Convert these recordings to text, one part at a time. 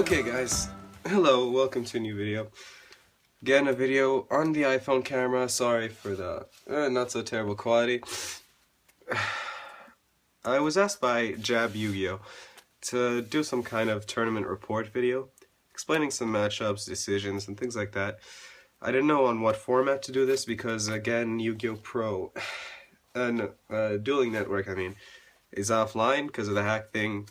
Okay guys, hello, welcome to a new video. Again, a video on the iPhone camera. Sorry for the not so terrible quality. I was asked by Jab Yu-Gi-Oh! To do some kind of tournament report video, explaining some matchups, decisions, and things like that. I didn't know on what format to do this because, again, Yu-Gi-Oh! Pro, Dueling Network, is offline because of the hack thing.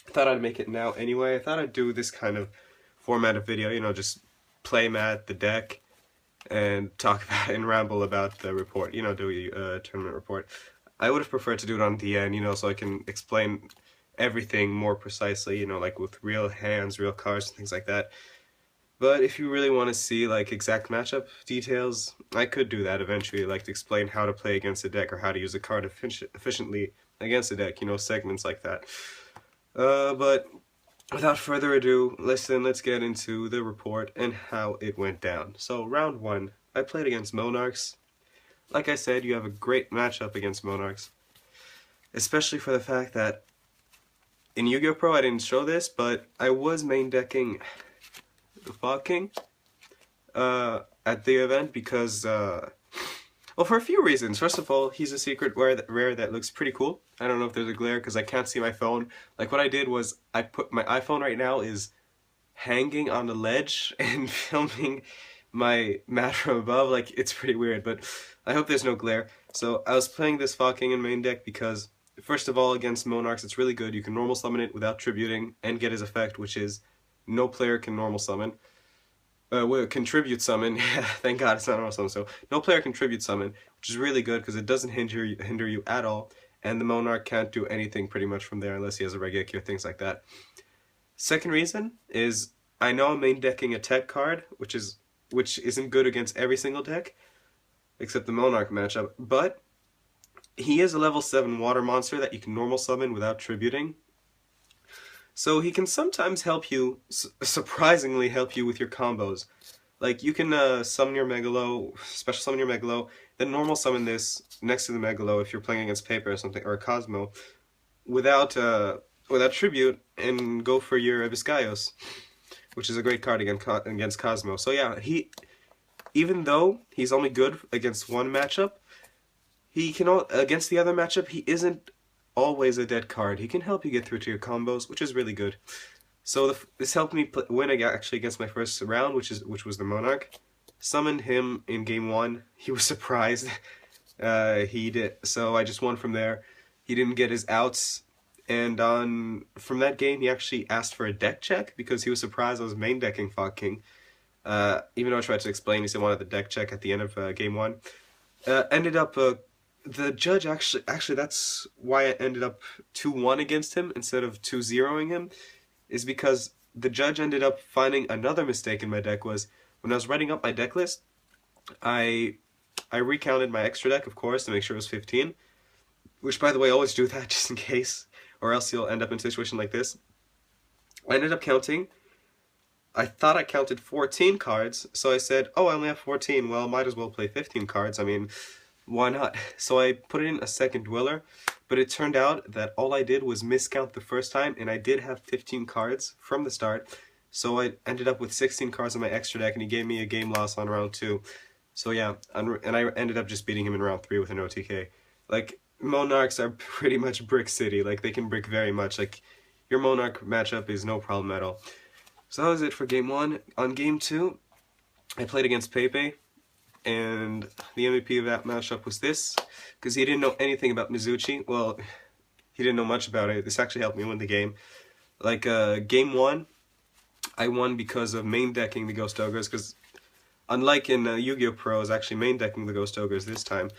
I thought I'd make it now anyway. I thought I'd do this kind of format of video, just play mat, the deck, and talk about and ramble about the report, do a tournament report. I would have preferred to do it on DN, so I can explain everything more precisely, like with real hands, real cards, and things like that. But if you really want to see like exact matchup details, I could do that eventually, like to explain how to play against a deck or how to use a card efficiently against a deck, segments like that. But without further ado, let's get into the report and how it went down. So round 1, I played against Monarchs. Like I said, you have a great matchup against Monarchs, especially for the fact that in Yu-Gi-Oh! Pro I didn't show this, but I was main decking the Fog King at the event because, well, for a few reasons. First of all, he's a secret rare that looks pretty cool. I don't know if there's a glare because I can't see my phone. Like what I did was I put my iPhone right now is hanging on the ledge and filming my mat from above. Like, it's pretty weird, but I hope there's no glare. So I was playing this Fog King in main deck because, first of all, against Monarchs, it's really good. You can normal summon it without tributing and get his effect, which is no player can normal summon. Contribute summon. Thank God it's not normal summon. So no player can tribute summon, which is really good because it doesn't hinder you at all. And the Monarch can't do anything pretty much from there unless he has a Regeki or things like that. Second reason is I know I'm main decking a tech card, which isn't good against every single deck, except the Monarch matchup, but he is a level 7 water monster that you can normal summon without tributing. So he can sometimes help you, surprisingly help you with your combos. Like, you can summon your Megalo, special summon your Megalo, then normal summon this next to the Megalo if you're playing against Paper or something, or Cosmo, without tribute, and go for your Viscaios, which is a great card against Cosmo. So yeah, even though he's only good against one matchup, against the other matchup, he isn't always a dead card. He can help you get through to your combos, which is really good. So this helped me win actually against my first round, which was the Monarch. Summoned him in game 1. He was surprised. He did. So I just won from there. He didn't get his outs, and from that game he actually asked for a deck check because he was surprised I was main decking Fog King. Even though I tried to explain, he said he wanted the deck check at the end of game 1. Ended up the judge actually that's why I ended up 2-1 against him instead of 2-0ing him, is because the judge ended up finding another mistake in my deck. Was when I was writing up my deck list, I recounted my extra deck, of course, to make sure it was 15, which, by the way, always do that just in case, or else you'll end up in a situation like this. I ended up counting. I thought I counted 14 cards, so I said, oh, I only have 14, well, might as well play 15 cards, why not? So I put in a second Dweller, but it turned out that all I did was miscount the first time, and I did have 15 cards from the start, so I ended up with 16 cards in my extra deck, and he gave me a game loss on round 2. So yeah, and I ended up just beating him in round 3 with an OTK. Like, Monarchs are pretty much brick city, like, they can brick very much, like, your Monarch matchup is no problem at all. So that was it for game 1. On game 2, I played against Pepe, and the MVP of that matchup was this, because he didn't know anything about Mizuchi. Well, he didn't know much about it. This actually helped me win the game. Like, game 1, I won because of main decking the Ghost Ogres, because unlike in Yu-Gi-Oh! Pro, I was actually main decking the Ghost Ogres this time.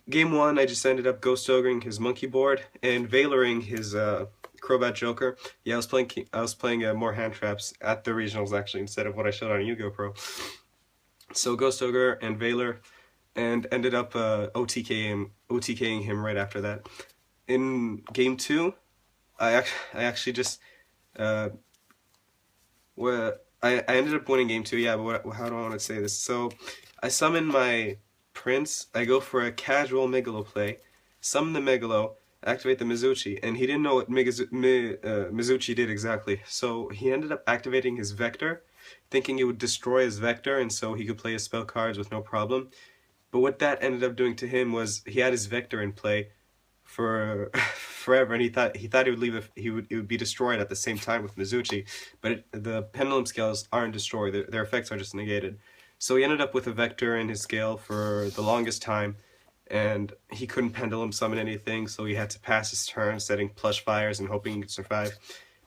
Game 1, I just ended up Ghost Ogring his Monkey board, and Veiloring his Crobat Joker. Yeah, I was playing more hand traps at the regionals, actually, instead of what I showed on Yu-Gi-Oh! Pro. So Ghost Ogre and Veiler, and ended up OTKing him right after that. In game 2, I actually just I ended up winning game 2. Yeah, but how do I want to say this? So I summon my Prince. I go for a casual Megalo play, summon the Megalo, activate the Mizuchi, and he didn't know what Mizuchi did exactly. So he ended up activating his Vector, thinking it would destroy his Vector, and so he could play his spell cards with no problem. But what that ended up doing to him was he had his Vector in play for forever, and he thought it would be destroyed at the same time with Mizuchi, but the pendulum scales aren't destroyed; their effects are just negated. So he ended up with a Vector in his scale for the longest time, and he couldn't pendulum summon anything, so he had to pass his turn setting plush fires and hoping he could survive.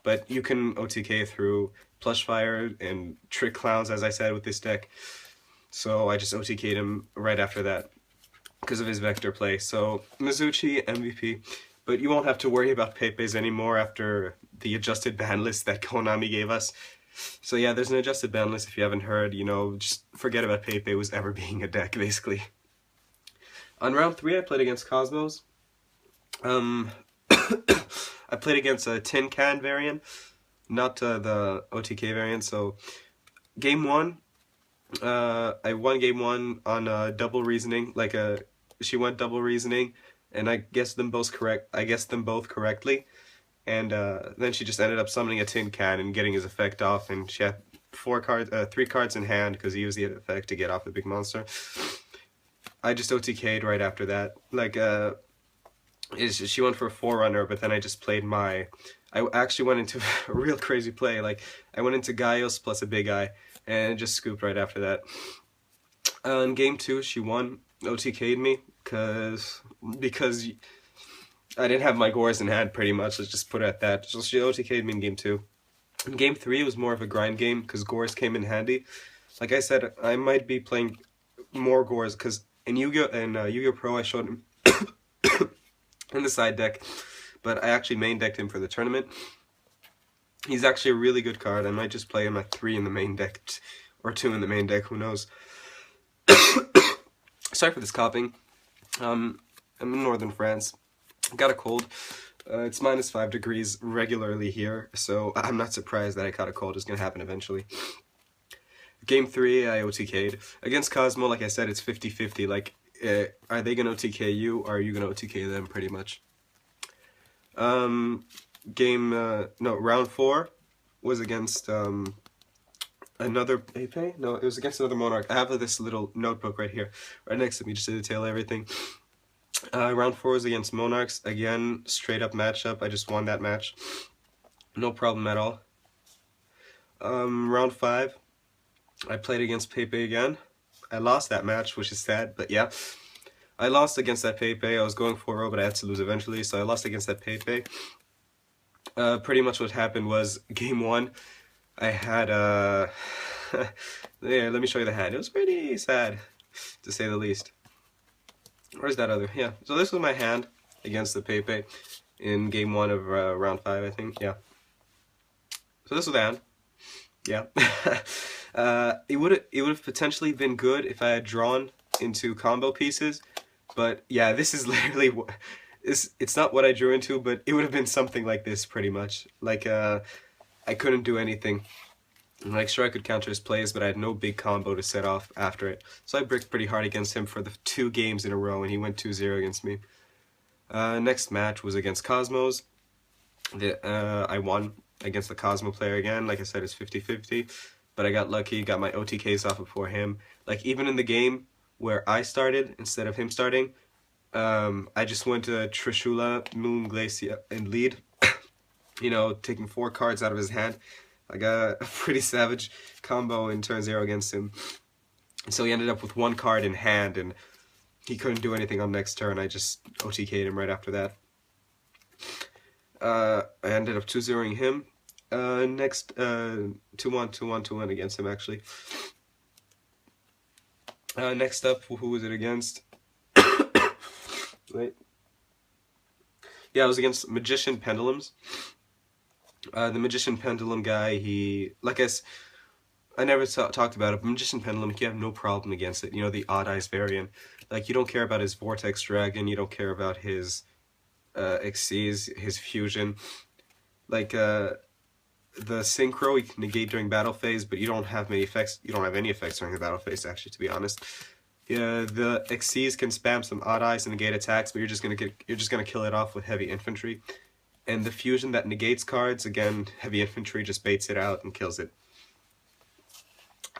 But you can OTK through plush fire and trick clowns, as I said, with this deck. So I just OTK'd him right after that because of his Vector play. So Mizuchi, MVP. But you won't have to worry about Pepe's anymore after the adjusted ban list that Konami gave us. So yeah, there's an adjusted ban list if you haven't heard. You know, just forget about Pepe was ever being a deck, basically. On round 3, I played against Cosmos. I played against a Tin Can variant, not the OTK variant. So game 1, I won game 1 on double reasoning. She went double reasoning, and I guessed them both correctly. And then she just ended up summoning a Tin Can and getting his effect off, and she had 3 cards in hand because he used the effect to get off the big monster. I just OTK'd right after that. She went for a Forerunner, but then I just played I actually went into a real crazy play. I went into Gaios plus a Big Eye, and just scooped right after that. In game 2, she won, OTK'd me, because I didn't have my Gores in hand, pretty much. Let's just put it at that. So she OTK'd me in game 2. In game 3, it was more of a grind game, because Gores came in handy. Like I said, I might be playing more Gores, because in Yu-Gi-Oh! Pro, I showed him in the side deck, but I actually main decked him for the tournament. He's actually a really good card. I might just play him at 3 in the main deck, or 2 in the main deck, who knows. Sorry for this coughing. I'm in northern France. Got a cold. It's -5 degrees regularly here, so I'm not surprised that I caught a cold. It's going to happen eventually. Game 3, I OTK'd. Against Cosmo, like I said, it's 50-50. Are they going to OTK you, or are you going to OTK them, pretty much? Round 4 was against another Pepe? No, it was against another Monarch. I have this little notebook right here, right next to me, just to detail everything. Round 4 was against Monarchs. Again, straight up matchup. I just won that match. No problem at all. Round 5, I played against Pepe again. I lost that match, which is sad, but yeah. I lost against that Pepe. I was going 4-0, but I had to lose eventually, so I lost against that Pepe. Pretty much what happened was, game 1, I had, yeah, let me show you the hand. It was pretty sad, to say the least. Where's that other? Yeah, so this was my hand against the Pepe in game 1 of round 5, I think, yeah. So this was the hand, yeah. It would have potentially been good if I had drawn into combo pieces, but yeah, this is literally it's not what I drew into, but it would have been something like this, pretty much. I couldn't do anything. Sure, I could counter his plays, but I had no big combo to set off after it. So I bricked pretty hard against him for the 2 games in a row, and he went 2-0 against me. Next match was against Cosmos. I won against the Cosmo player again. Like I said, it's 50-50. But I got lucky, got my OTKs off before him. Even in the game where I started instead of him starting, I just went to Trishula, Moon Glacia, and lead. You know, taking 4 cards out of his hand. I got a pretty savage combo in turn 0 against him. So he ended up with 1 card in hand, and he couldn't do anything on next turn. I just OTK'd him right after that. I ended up 2-0ing him. Next, 2-1 against him, actually. Next up, who was it against? Wait. Yeah, it was against Magician Pendulums. The Magician Pendulum guy, I never talked about it, but Magician Pendulum, you have no problem against it. You know, the Odd Eyes variant. You don't care about his Vortex Dragon, you don't care about his Xyz, his Fusion. The Synchro, you can negate during battle phase, but you don't have many effects. You don't have any effects during the battle phase, actually, to be honest. The Xyz can spam some odd eyes and negate attacks, but you're just gonna kill it off with heavy infantry. And the fusion that negates cards, again, heavy infantry just baits it out and kills it.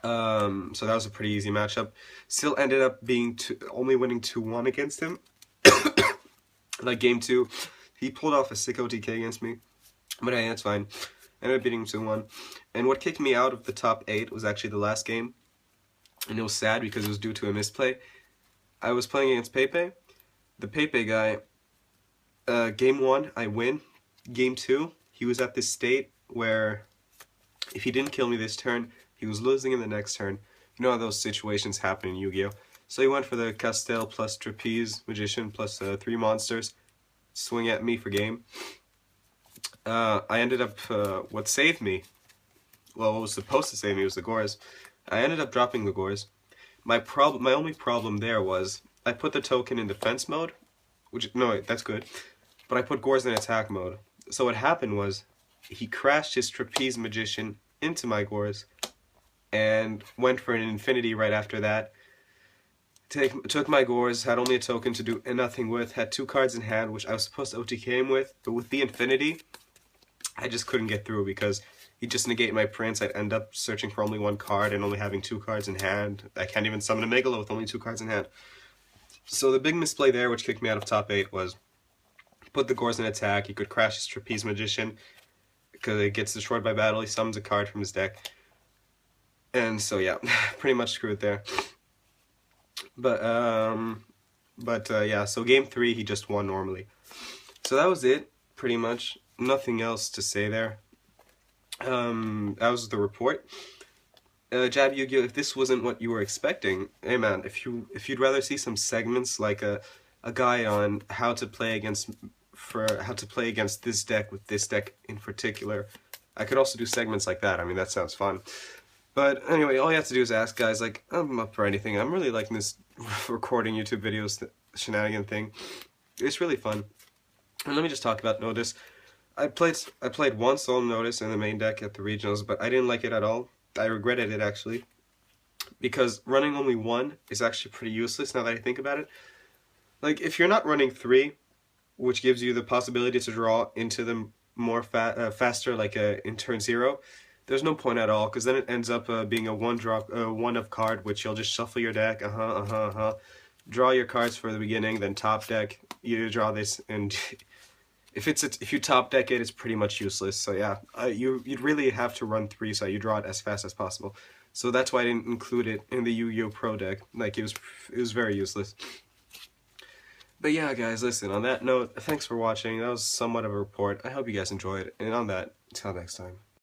So that was a pretty easy matchup. Still ended up being only winning 2-1 against him. Like game 2, he pulled off a sick OTK against me, but hey, that's fine. Ended up beating him 2-1. And what kicked me out of the top 8 was actually the last game, and it was sad because it was due to a misplay. I was playing against Pepe. The Pepe guy, game 1, I win. Game 2, he was at this state where if he didn't kill me this turn, he was losing in the next turn. You know how those situations happen in Yu-Gi-Oh! So he went for the Castell plus Trapeze Magician plus 3 monsters. Swing at me for game. I ended up, what saved me, well, what was supposed to save me was the Gores. I ended up dropping the Gores. My only problem there was, I put the token in defense mode, which, no wait, that's good, but I put Gores in attack mode. So what happened was, he crashed his Trapeze Magician into my Gores, and went for an Infinity right after that. Took my Gores, had only a token to do nothing with, had 2 cards in hand, which I was supposed to OTK him with, but with the Infinity, I just couldn't get through because he'd just negate my Prince. I'd end up searching for only 1 card and only having 2 cards in hand. I can't even summon a Megalo with only 2 cards in hand. So the big misplay there, which kicked me out of top 8, was put the Gores in attack. He could crash his Trapeze Magician because it gets destroyed by battle. He summons a card from his deck. And so yeah, pretty much screwed there. But yeah, so game 3 he just won normally. So that was it, pretty much. Nothing else to say there. That was the report. Jab Yu-Gi-Oh! If this wasn't what you were expecting, hey man, if you'd rather see some segments like a guy on how to play against this deck with this deck in particular, I could also do segments like that. I mean, that sounds fun. But anyway, all you have to do is ask, guys. Like, I'm up for anything. I'm really liking this recording YouTube videos shenanigan thing. It's really fun. And let me just talk about Notice. I played one solo Notice in the main deck at the regionals, but I didn't like it at all. I regretted it actually, because running only 1 is actually pretty useless now that I think about it. Like, if you're not running 3, which gives you the possibility to draw into them more faster, like in turn 0. There's no point at all, because then it ends up being a 1-of card, which you'll just shuffle your deck, draw your cards for the beginning, then top deck, you draw this, and if you top deck it, it's pretty much useless. So yeah, you'd really have to run 3 so you draw it as fast as possible. So that's why I didn't include it in the Yu-Gi-Oh! Pro deck. Like, it was very useless. But yeah, guys, listen, on that note, thanks for watching. That was somewhat of a report. I hope you guys enjoyed, and on that, until next time.